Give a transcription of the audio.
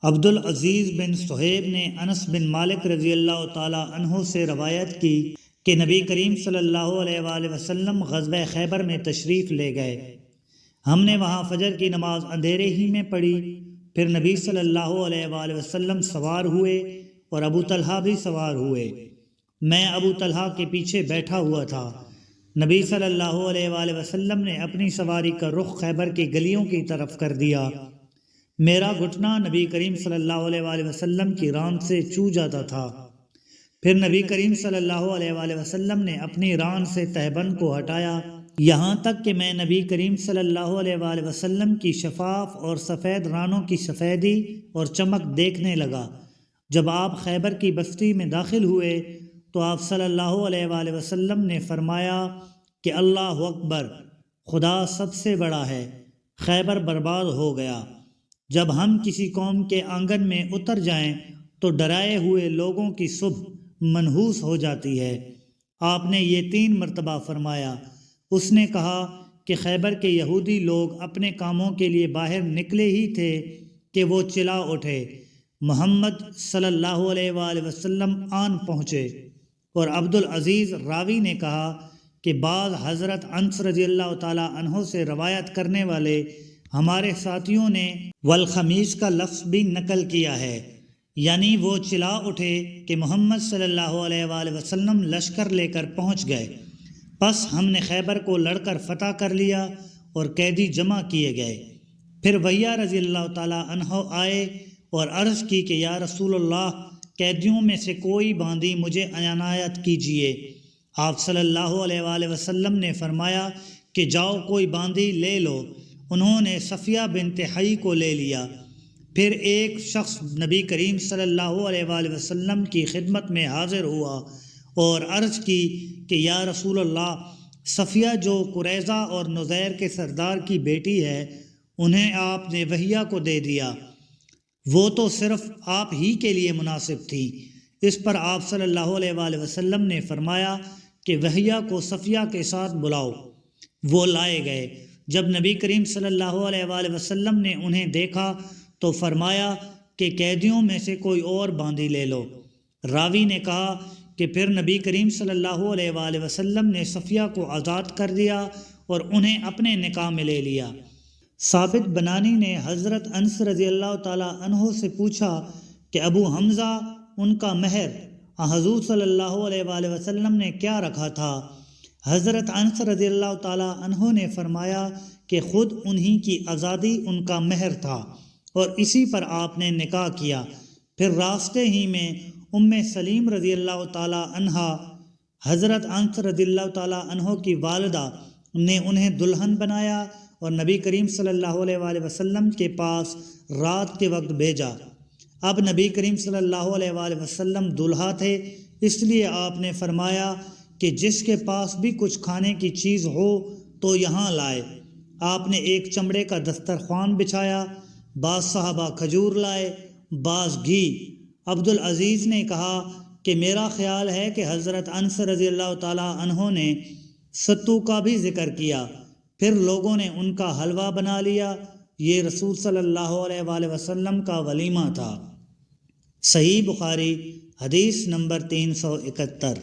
عبدالعزیز بن صہیب نے انس بن مالک رضی اللہ تعالی عنہ سے روایت کی کہ نبی کریم صلی اللہ علیہ وآلہ وسلم غزوہ خیبر میں تشریف لے گئے۔ ہم نے وہاں فجر کی نماز اندھیرے ہی میں پڑھی، پھر نبی صلی اللہ علیہ وآلہ وسلم سوار ہوئے اور ابو طلحہ بھی سوار ہوئے۔ میں ابو طلحہ کے پیچھے بیٹھا ہوا تھا۔ نبی صلی اللہ علیہ وآلہ وسلم نے اپنی سواری کا رخ خیبر کی گلیوں کی طرف کر دیا۔ میرا گھٹنا نبی کریم صلی اللہ علیہ وآلہ وسلم کی ران سے چو جاتا تھا۔ پھر نبی کریم صلی اللہ علیہ وآلہ وسلم نے اپنی ران سے تہبند کو ہٹایا، یہاں تک کہ میں نبی کریم صلی اللہ علیہ وآلہ وسلم کی شفاف اور سفید رانوں کی سفیدی اور چمک دیکھنے لگا۔ جب آپ خیبر کی بستی میں داخل ہوئے تو آپ صلی اللہ علیہ وآلہ وسلم نے فرمایا کہ اللہ اکبر، خدا سب سے بڑا ہے، خیبر برباد ہو گیا۔ جب ہم کسی قوم کے آنگن میں اتر جائیں تو ڈرائے ہوئے لوگوں کی صبح منحوس ہو جاتی ہے۔ آپ نے یہ 3 مرتبہ فرمایا۔ اس نے کہا کہ خیبر کے یہودی لوگ اپنے کاموں کے لیے باہر نکلے ہی تھے کہ وہ چلا اٹھے، محمد صلی اللہ علیہ وآلہ وسلم آن پہنچے۔ اور عبدالعزیز راوی نے کہا کہ بعض حضرت انس رضی اللہ تعالیٰ عنہ سے روایت کرنے والے ہمارے ساتھیوں نے والخمیس کا لفظ بھی نقل کیا ہے، یعنی وہ چلا اٹھے کہ محمد صلی اللہ علیہ وآلہ وسلم لشکر لے کر پہنچ گئے۔ پس ہم نے خیبر کو لڑ کر فتح کر لیا اور قیدی جمع کیے گئے۔ پھر وہیہ رضی اللہ تعالیٰ عنہ آئے اور عرض کی کہ یا رسول اللہ، قیدیوں میں سے کوئی باندی مجھے عنایت کیجیے۔ آپ صلی اللہ علیہ وآلہ وسلم نے فرمایا کہ جاؤ کوئی باندی لے لو۔ انہوں نے صفیہ بنت حی کو لے لیا۔ پھر ایک شخص نبی کریم صلی اللہ علیہ وآلہ وسلم کی خدمت میں حاضر ہوا اور عرض کی کہ یا رسول اللہ، صفیہ جو قریظہ اور نذیر کے سردار کی بیٹی ہے، انہیں آپ نے وہیہ کو دے دیا، وہ تو صرف آپ ہی کے لیے مناسب تھی۔ اس پر آپ صلی اللہ علیہ وآلہ وسلم نے فرمایا کہ وہیہ کو صفیہ کے ساتھ بلاؤ۔ وہ لائے گئے۔ جب نبی کریم صلی اللہ علیہ وآلہ وسلم نے انہیں دیکھا تو فرمایا کہ قیدیوں میں سے کوئی اور باندی لے لو۔ راوی نے کہا کہ پھر نبی کریم صلی اللہ علیہ وآلہ وسلم نے صفیہ کو آزاد کر دیا اور انہیں اپنے نکاح میں لے لیا۔ ثابت بنانی نے حضرت انس رضی اللہ تعالیٰ عنہ سے پوچھا کہ ابو حمزہ ان کا مہر حضور صلی اللہ علیہ وآلہ وسلم نے کیا رکھا تھا؟ حضرت انس رضی اللہ تعالیٰ عنہ نے فرمایا کہ خود انہی کی آزادی ان کا مہر تھا اور اسی پر آپ نے نکاح کیا۔ پھر راستے ہی میں سلیم رضی اللہ تعالیٰ عنہ، حضرت انس رضی اللہ تعالیٰ عنہ کی والدہ، نے انہیں دلہن بنایا اور نبی کریم صلی اللہ علیہ وآلہ وسلم کے پاس رات کے وقت بھیجا۔ اب نبی کریم صلی اللہ علیہ وآلہ وسلم دلہا تھے، اس لیے آپ نے فرمایا کہ جس کے پاس بھی کچھ کھانے کی چیز ہو تو یہاں لائے۔ آپ نے ایک چمڑے کا دسترخوان بچھایا، بعض صحابہ کھجور لائے، بعض گھی۔ عبدالعزیز نے کہا کہ میرا خیال ہے کہ حضرت انس رضی اللہ تعالیٰ عنہ نے ستو کا بھی ذکر کیا۔ پھر لوگوں نے ان کا حلوہ بنا لیا۔ یہ رسول صلی اللہ علیہ وآلہ وسلم کا ولیمہ تھا۔ صحیح بخاری، حدیث نمبر 371۔